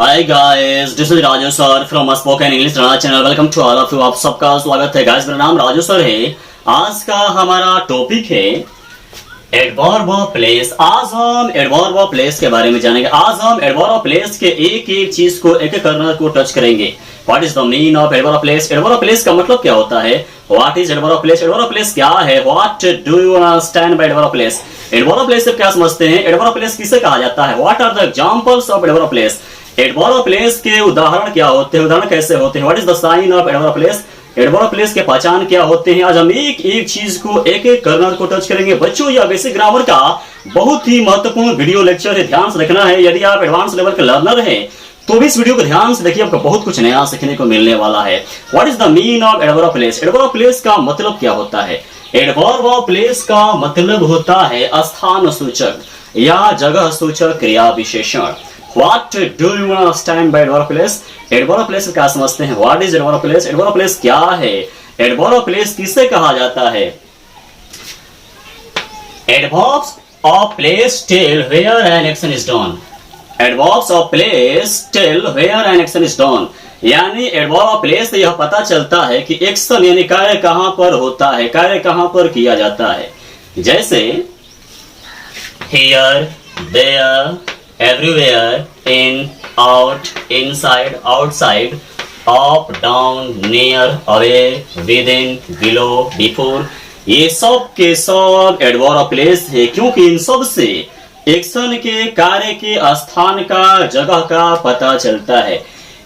Hi guys, this is Raju sir from spoken English channel. Welcome to all of you. आप सबका स्वागत है guys. मेरा नाम राजू सर है। आज का हमारा टॉपिक है एडवर्ब ऑफ प्लेस। आज हम एडवर्ब ऑफ प्लेस के बारे में जानेंगे। आज हम एडवर्ब ऑफ प्लेस के एक एक चीज को एक एक करना को टच करेंगे। What is the mean of adverb of place? Adverb of place का मतलब क्या होता है? What is adverb of place? Adverb of place क्या है? What do you understand by adverb of place? Adverb of place से क्या समझते हैं? एडवर्ब ऑफ प्लेस किसे कहा जाता है? What are the examples of adverb of place? Adverb of place के उदाहरण क्या होते हैं? उदाहरण कैसे होते हैं? What is the sign of adverb of place? Adverb of place के पहचान क्या होते हैं? आज हम एक एक चीज को एक एक कर्नल को टच करेंगे। बच्चों, यह बेसिक ग्रामर का बहुत ही महत्वपूर्ण वीडियो लेक्चर है, ध्यान से देखना है। यदि आप एडवांस लेवल के लर्नर हैं तो भी इस वीडियो को ध्यान से देखिए, आपको बहुत कुछ नया सीखने को मिलने वाला है। What is the mean of adverb of place? Adverb of place का मतलब क्या होता है? एडवर्ब ऑफ प्लेस का मतलब होता है स्थान सूचक या जगह सूचक क्रिया विशेषण। What do you understand by adverb of place? Adverb of place क्या समझते हैं? What is adverb of place? Adverb of place क्या है? एडवर्ब ऑफ प्लेस किसे कहा जाता है? Adverbs of place tell where an action is done. Adverbs of place tell where an action is done. यानी एडवर्ब ऑफ प्लेस से यह पता चलता है कि एक्शन यानी कार्य कहां पर होता है, कार्य कहां पर किया जाता है। जैसे here, there, everywhere, in, out, inside, outside, up, down, near, away, within, below, before, ये सब के सब एडवर्ब ऑफ प्लेस है, क्योंकि इन सब से एक्शन के कार्य के स्थान का जगह का पता चलता है।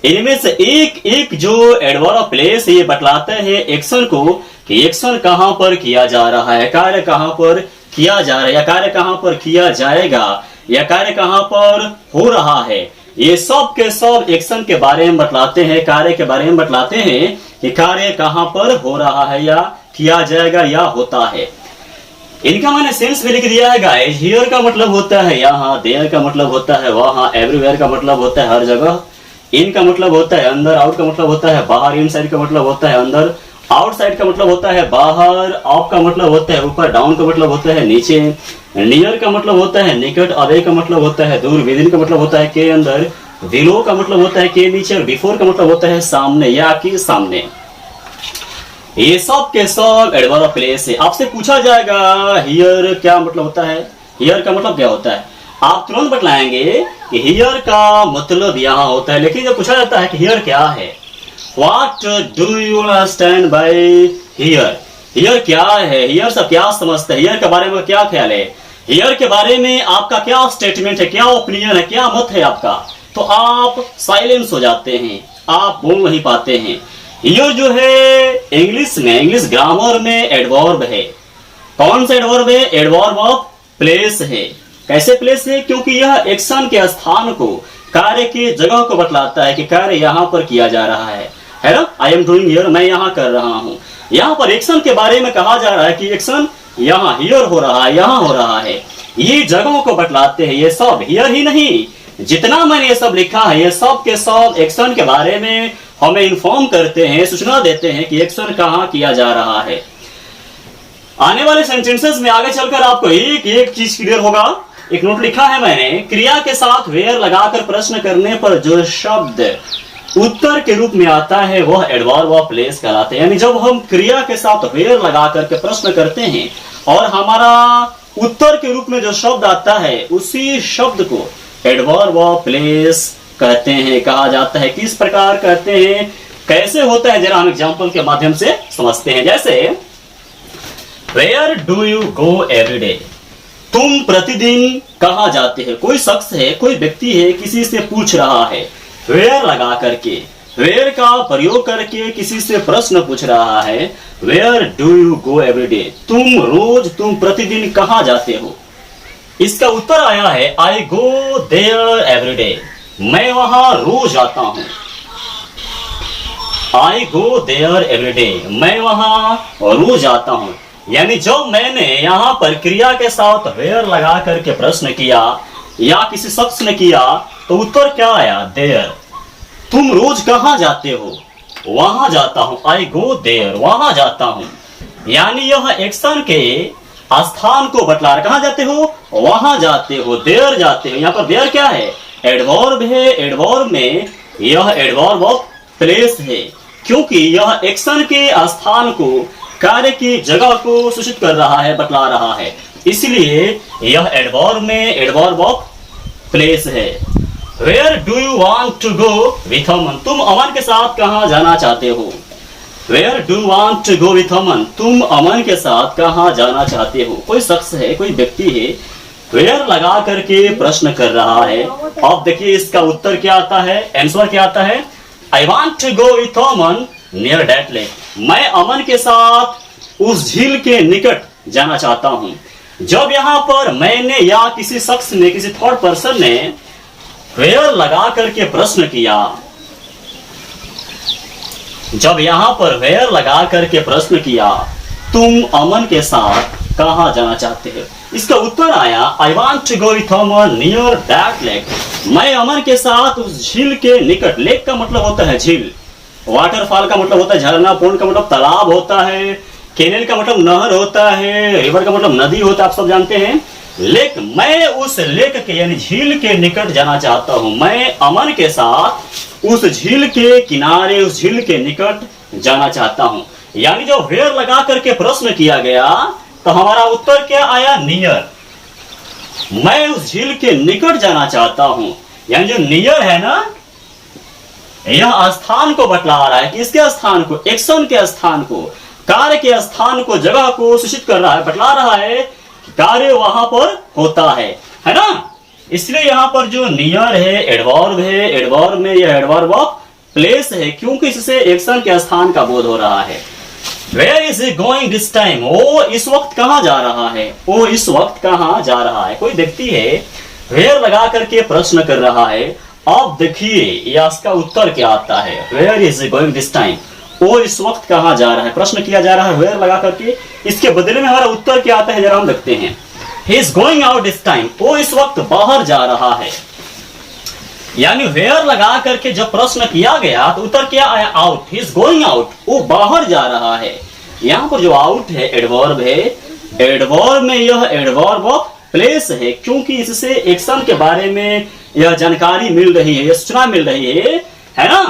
इनमें से एक एक जो एडवर्ब ऑफ प्लेस ये बतलाते हैं एक्शन को कि एक्शन कहां पर किया जा रहा है, कार्य कहां पर किया जा रहा है, या कार्य कहां पर किया जाएगा, या कार्य कहां पर हो रहा है। ये सब के सब एक्शन के बारे में बतलाते हैं, कार्य के बारे में बतलाते हैं कि कार्य कहां पर हो रहा है या किया जाएगा या होता है। इनका मैंने सेंस भी लिख दिया है गाइस। हियर का मतलब होता है यहाँ, देयर का मतलब होता है वहां, एवरीवेयर का मतलब होता है हर जगह, इन का मतलब होता है अंदर, आउट का मतलब होता है बाहर, इनसाइड का मतलब होता है अंदर, आउटसाइड का मतलब होता है बाहर, अप का मतलब होता है ऊपर, डाउन का मतलब होता है नीचे, नियर का मतलब होता है निकट, अवे का मतलब होता है दूर, विदिन का मतलब होता है के अंदर, बिलो का मतलब होता है के नीचे, और बिफोर का मतलब होता है सामने या के सामने। ये सब के सब एडवर्ब ऑफ प्लेस है। आपसे पूछा जाएगा हियर क्या मतलब होता है, हियर का मतलब क्या होता है? आप तुरंत बतलाएंगे कि हियर का मतलब यहाँ होता है। लेकिन जब पूछा जाता है कि हियर क्या है, What do you understand by here? Here क्या है? हियर से क्या समझते हैं? हियर के बारे में क्या ख्याल है? हियर के बारे में आपका क्या स्टेटमेंट है, क्या ओपिनियन है, क्या मत है आपका? तो आप साइलेंस हो जाते हैं, आप बोल नहीं पाते हैं। हियर जो है इंग्लिश में, इंग्लिश ग्रामर में एडवर्ब है। कौन सा एडवर्ब है? एडवर्ब ऑफ प्लेस है। कैसे प्लेस है? क्योंकि यह एक्शन के स्थान को, कार्य की जगह को बतलाता है कि कार्य यहाँ पर किया जा रहा है ना। आई एम डूइंग हियर, मैं यहाँ कर रहा हूँ। यहाँ पर एक्शन के बारे में कहा जा रहा है कि एक्शन यहाँ हियर हो रहा है, यहाँ हो रहा है। ये जगहों को बतलाते हैं। ये सब हियर ही नहीं, जितना मैंने ये सब लिखा है, ये सब के सब एक्शन के बारे में हमें इन्फॉर्म करते हैं, सूचना देते हैं कि एक्शन कहाँ किया जा रहा है। आने वाले सेंटेंसेस में आगे चलकर आपको एक एक चीज क्लियर होगा। एक नोट लिखा है मैंने, क्रिया के साथ वेयर लगाकर प्रश्न करने पर जो शब्द उत्तर के रूप में आता है वह एडवर्ब ऑफ प्लेस कहलाते हैं। यानी जब हम क्रिया के साथ वेयर लगा करके प्रश्न करते हैं और हमारा उत्तर के रूप में जो शब्द आता है, उसी शब्द को एडवर्ब ऑफ प्लेस कहते हैं, कहा जाता है। किस प्रकार कहते हैं, कैसे होता है, जरा हम एग्जाम्पल के माध्यम से समझते हैं। जैसे where do you go every day? तुम प्रतिदिन कहां जाते हैं? कोई शख्स है, कोई व्यक्ति है, किसी से पूछ रहा है। वेयर लगा करके, वेयर का प्रयोग करके किसी से प्रश्न पूछ रहा है। Where do you go every day? तुम रोज, तुम प्रतिदिन कहां जाते हो? इसका उत्तर आया है आई गो देयर एवरी डे। मैं वहां रोज जाता हूं। आई गो देयर एवरी डे, मैं वहां रोज जाता हूं। यानी जब मैंने यहां पर क्रिया के साथ वेयर लगा करके प्रश्न किया या किसी शख्स ने किया, तो उत्तर क्या आया? देयर। तुम रोज कहां जाते हो? वहां जाता हूं। आई गो देयर, वहां जाता हूं। यानी यह एक्शन के स्थान को बतला रहा। कहां जाते हो? वहां जाते हो, देयर जाते हो। यहां पर देयर क्या है? एडवर्ब है, एडवर्ब में यह एडवर्ब ऑफ प्लेस है क्योंकि यह एक्शन के स्थान को, कार्य की जगह को सूचित कर रहा है, बतला रहा है, इसलिए यह एडवर्ब में एडवर्ब ऑफ प्लेस है। Where do you want to go with अमन? तुम अमन के साथ कहाँ जाना चाहते हो? Where do you want to go with अमन? तुम अमन के साथ कहाँ जाना चाहते हो? कोई शख्स है, कोई व्यक्ति है, where लगा करके प्रश्न कर रहा है। अब देखिए इसका उत्तर क्या आता है, आंसर क्या आता है, I want to go with Aman near that lake. मैं अमन के साथ उस झील के निकट जाना चाहता हूं। जब यहां पर मैंने या किसी शख्स ने, किसी थर्ड पर्सन ने where लगा करके प्रश्न किया, जब यहां पर where लगा करके प्रश्न किया, तुम अमन के साथ कहां जाना चाहते हो, इसका उत्तर आया I want to go with Aman near that lake. मैं अमन के साथ उस झील के निकट, लेक का मतलब होता है झील, वाटरफॉल का मतलब होता है झरना, पॉन्ड का मतलब तालाब होता है, कैनेल का मतलब नहर होता है, रिवर का मतलब नदी होता है, आप सब जानते हैं। लेक, मैं उस लेक के यानी झील के निकट जाना चाहता हूं। मैं अमन के साथ उस झील के किनारे, उस झील के निकट जाना चाहता हूं। यानी जो वेयर लगा करके प्रश्न किया गया तो हमारा उत्तर क्या आया, नियर। मैं उस झील के निकट जाना चाहता हूं, यानी जो नियर है ना, यह स्थान को बतला रहा है, किसके स्थान को, एक्शन के स्थान को, कार्य के स्थान को, जगह को सूचित कर रहा है, बतला रहा है कार्य वहां पर होता है ना। इसलिए यहां पर जो नियर है एडवर्ब है, एडवर्ब में यह एडवर्ब ऑफ प्लेस है क्योंकि इससे एक्शन के स्थान का बोध हो रहा है। Where is he going this time? वो इस वक्त कहां जा रहा है, वो इस वक्त कहां जा रहा है। कोई व्यक्ति है, where लगा करके प्रश्न कर रहा है। अब देखिए या इसका उत्तर क्या आता है, Where is he going this time? वो इस वक्त कहां जा रहा है, प्रश्न किया जा रहा है where लगा करके। इसके बदले में हमारा उत्तर क्या आता है, जरा हम देखते हैं। He is going out this time. वो इस वक्त बाहर जा रहा है। यानी where लगा करके जब प्रश्न किया गया तो उत्तर क्या आया, out. He is going out. वो बाहर जा रहा है। यहाँ पर जो आउट है एडवर्ब है, एडवर्ब में यह एडवर्ब ऑफ प्लेस है क्योंकि इससे एक्शन के बारे में यह जानकारी मिल रही है, यह सूचना मिल रही है ना,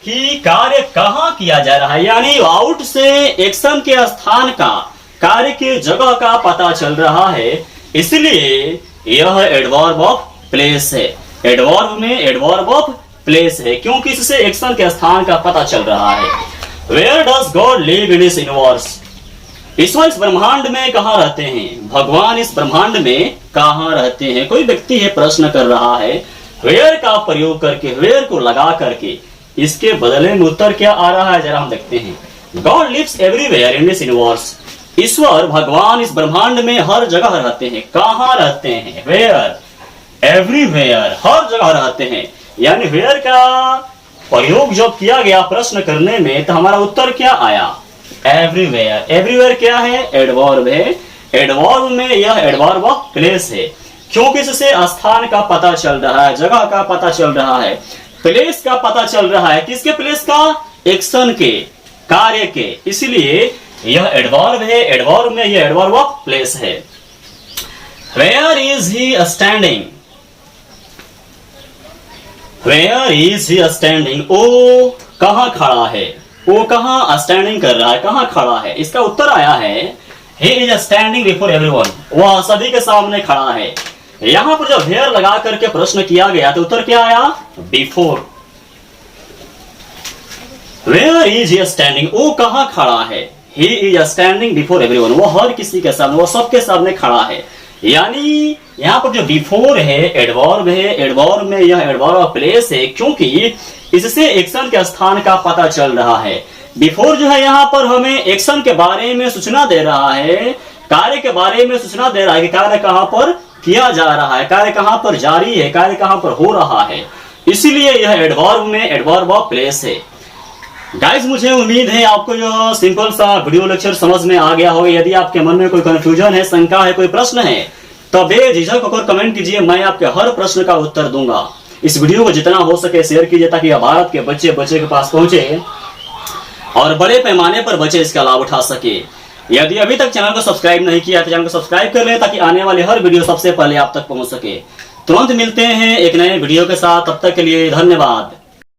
कि कार्य कहां किया जा रहा है। यानी आउट से एक्शन के स्थान का, कार्य की जगह का पता चल रहा है, इसलिए यह एडवर्ब ऑफ प्लेस है। एडवर्ब में एडवर्ब ऑफ प्लेस है क्योंकि इससे एक्शन के स्थान का पता चल रहा है। Where does God live in this universe? ईश्वर इस ब्रह्मांड में कहां रहते हैं, भगवान इस ब्रह्मांड में कहां रहते हैं। कोई व्यक्ति है, प्रश्न कर रहा है, where का प्रयोग करके, where को लगा करके, इसके बदले में उत्तर क्या आ रहा है, जरा हम देखते हैं। God lives everywhere in this universe. ईश्वर, भगवान इस ब्रह्मांड में हर जगह रहते हैं। कहां रहते हैं, where, everywhere, हर जगह रहते हैं। यानी where का प्रयोग जब किया गया प्रश्न करने में तो हमारा उत्तर क्या आया, एवरीवेयर। एवरीवेयर क्या है, एडवर्ब है। एडवर्ब में यह एडवर्ब ऑफ प्लेस है क्योंकि इससे स्थान का पता चल रहा है, जगह का पता चल रहा है, प्लेस का पता चल रहा है। किसके प्लेस का, एक्शन के, कार्य के, इसलिए यह एडवर्ब है। एडवर्ब में यह एडवर्ब ऑफ प्लेस है। Where is he standing, where is he standing, वो कहां खड़ा है, वो कहां स्टैंडिंग कर रहा है, कहां खड़ा है। इसका उत्तर आया है, he is standing before everyone, वह सभी के सामने खड़ा है। यहां पर जब वेयर लगा करके प्रश्न किया गया तो उत्तर क्या आया, before. Where is he standing, वो कहां खड़ा है, he is standing before everyone, वो हर किसी के सामने, वो सबके सामने खड़ा है। यानी यहाँ पर जो बिफोर है एडवर्ब है। एडवर्ब में यह एडवर्ब ऑफ प्लेस है क्योंकि इससे एक्शन के स्थान का पता चल रहा है। बिफोर जो है यहाँ पर हमें एक्शन के बारे में सूचना दे रहा है, कार्य के बारे में सूचना दे रहा है कि कार्य कहां पर किया जा रहा है, कार्य कहां पर जारी है, कार्य कहां पर हो रहा है। इसीलिए यह एडवर्ब में एडवर्ब ऑफ प्लेस है। गाइज, मुझे उम्मीद है आपको जो सिंपल सा वीडियो लेक्चर समझ में आ गया होगा। यदि आपके मन में कोई कंफ्यूजन है, शंका है, कोई प्रश्न है तो बेझिझक होकर कमेंट कीजिए, मैं आपके हर प्रश्न का उत्तर दूंगा। इस वीडियो को जितना हो सके शेयर कीजिए ताकि भारत के बच्चे के पास पहुंचे और बड़े पैमाने पर बच्चे इसका लाभ उठा सके। यदि अभी तक चैनल को सब्सक्राइब नहीं किया तो चैनल को सब्सक्राइब कर लें ताकि आने वाले हर वीडियो सबसे पहले आप तक पहुंच सके। तुरंत मिलते हैं एक नए वीडियो के साथ, तब तक के लिए धन्यवाद।